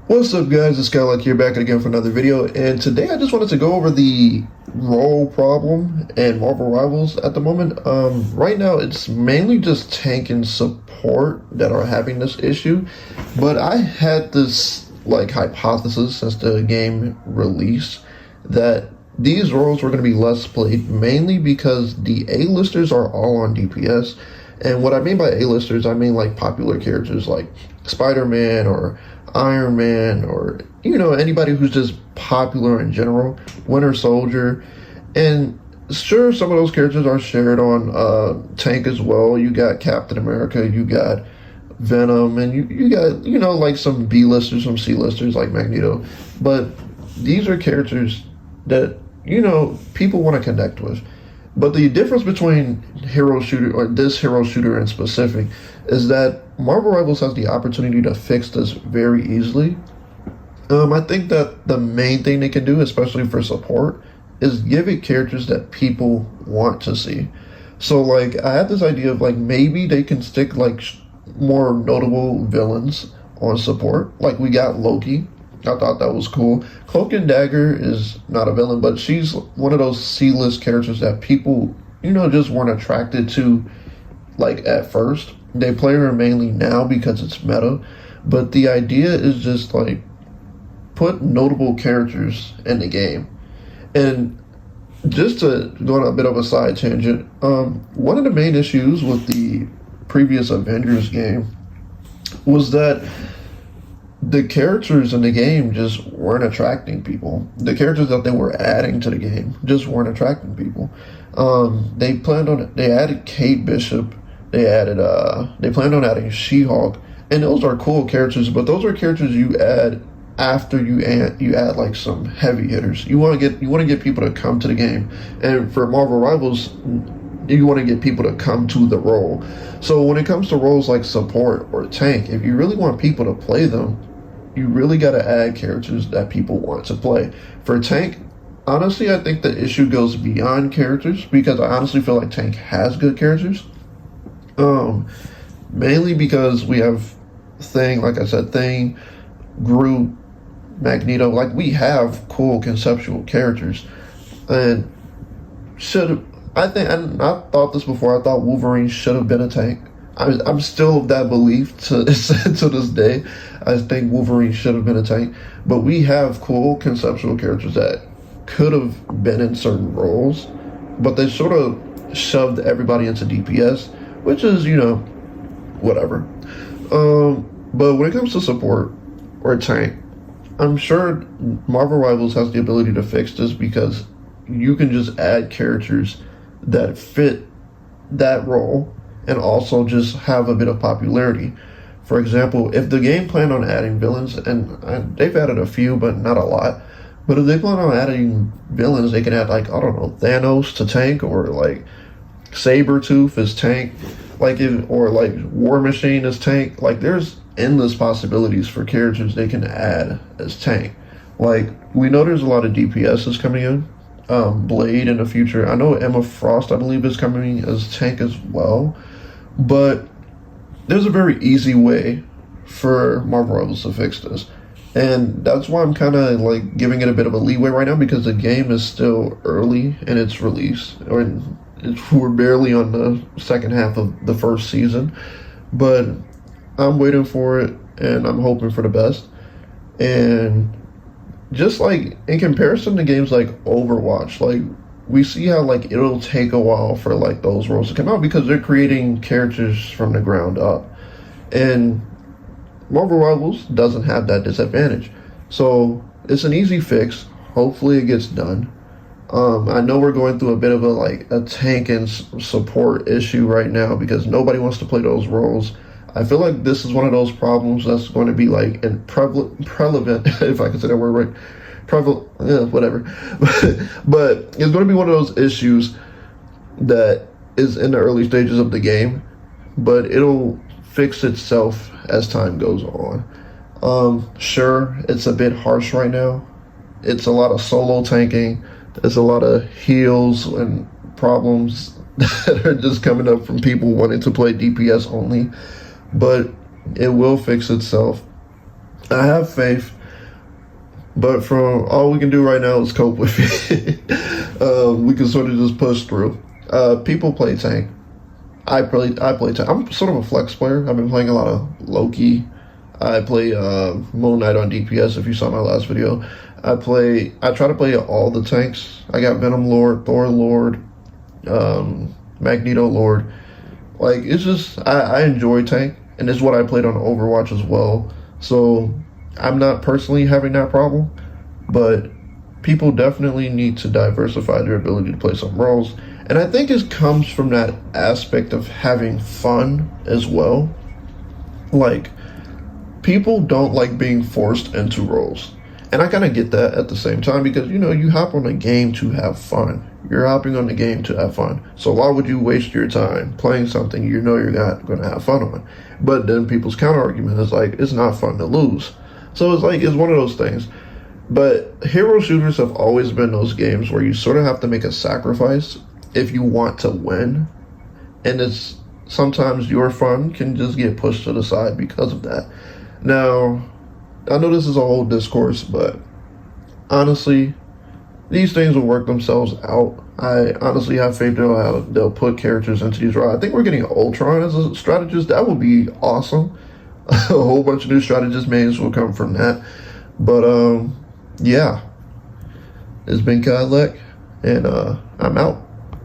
What's up, guys? It's Skylark here, back again for another video, and today I just wanted to go over the role problem and Marvel Rivals at the moment. Right now it's mainly just tank and support that are having this issue, but I had this like hypothesis since the game release that these roles were going to be less played, mainly because the A-listers are all on DPS. And what I mean by A-listers, I mean like popular characters like Spider-Man or Iron Man, or anybody who's just popular in general, Winter Soldier. And sure, some of those characters are shared on tank as well. You got Captain America, you got Venom, and you got like some B-listers, some C-listers like Magneto. But these are characters that people want to connect with. But the difference between hero shooter, or this hero shooter in specific, is that Marvel Rivals has the opportunity to fix this very easily. I think that the main thing they can do, especially for support, is give it characters that people want to see. So like I have this idea of like maybe they can stick like more notable villains on support. Like we got Loki. I thought that was cool. Cloak and Dagger is not a villain, but she's one of those C-list characters that people, just weren't attracted to, like, at first. They play her mainly now because it's meta, but the idea is just, like, put notable characters in the game. And just to go on a bit of a side tangent, one of the main issues with the previous Avengers game was that the characters in the game just weren't attracting people. The characters that they were adding to the game just weren't attracting people. They added Kate Bishop, they planned on adding She-Hulk, and those are cool characters, but those are characters you add after you add like some heavy hitters. You want to get people to come to the game. And for Marvel Rivals, you want to get people to come to the role. So when it comes to roles like support or tank, if you really want people to play them, you really got to add characters that people want to play. For tank, honestly, I think the issue goes beyond characters, because I honestly feel like tank has good characters. Mainly because we have like I said, Thing, Groot, Magneto. Like we have cool conceptual characters, and should I think, and I thought this before, I thought Wolverine should have been a tank. I'm still of that belief to this day. I think Wolverine should have been a tank, but we have cool conceptual characters that could have been in certain roles, but they sort of shoved everybody into DPS, which is whatever. But when it comes to support or tank, I'm sure Marvel Rivals has the ability to fix this, because you can just add characters that fit that role and also just have a bit of popularity. For example, if the game planned on adding villains, and they've added a few, but not a lot, but if they plan on adding villains, they can add, like, I don't know, Thanos to tank, or like Sabretooth as tank, or like War Machine as tank. Like there's endless possibilities for characters they can add as tank. Like we know there's a lot of DPSs coming in. Blade in the future. I know Emma Frost, I believe, is coming as tank as well. But there's a very easy way for Marvel Rivals to fix this. And that's why I'm kind of like giving it a bit of a leeway right now, because the game is still early in its release. We're barely on the second half of the first season. But I'm waiting for it, and I'm hoping for the best. And just like in comparison to games like Overwatch, like we see how like it'll take a while for like those roles to come out, because they're creating characters from the ground up, and Marvel Rivals doesn't have that disadvantage. So it's an easy fix. Hopefully it gets done. I know we're going through a bit of a tank and support issue right now, because nobody wants to play those roles. I feel like this is one of those problems that's going to be like prevalent, if I can say that word right, whatever. But it's going to be one of those issues that is in the early stages of the game, but it'll fix itself as time goes on. Sure, it's a bit harsh right now. It's a lot of solo tanking. There's a lot of heals and problems that are just coming up from people wanting to play DPS only. But it will fix itself. I have faith, but from all we can do right now is cope with it. We can sort of just push through. People play tank. I play tank. I'm sort of a flex player. I've been playing a lot of Loki. I play Moon Knight on DPS. If you saw my last video, I try to play all the tanks. I got Venom Lord, Thor Lord, Magneto Lord. Like, it's just I enjoy tank, and it's what I played on Overwatch as well. So I'm not personally having that problem, but people definitely need to diversify their ability to play some roles. And I think it comes from that aspect of having fun as well. Like, people don't like being forced into roles. And I kind of get that at the same time because, you hop on a game to have fun. You're hopping on the game to have fun. So why would you waste your time playing something you know you're not going to have fun on? But then people's counter argument is like, it's not fun to lose. So it's one of those things. But hero shooters have always been those games where you sort of have to make a sacrifice if you want to win. And it's sometimes your fun can just get pushed to the side because of that. Now, I know this is a whole discourse, but honestly, these things will work themselves out. I honestly have faith they'll put characters into these roles. I think we're getting Ultron as a strategist. That would be awesome. A whole bunch of new strategist mains will come from that. But yeah, it's been Kadlec, and I'm out.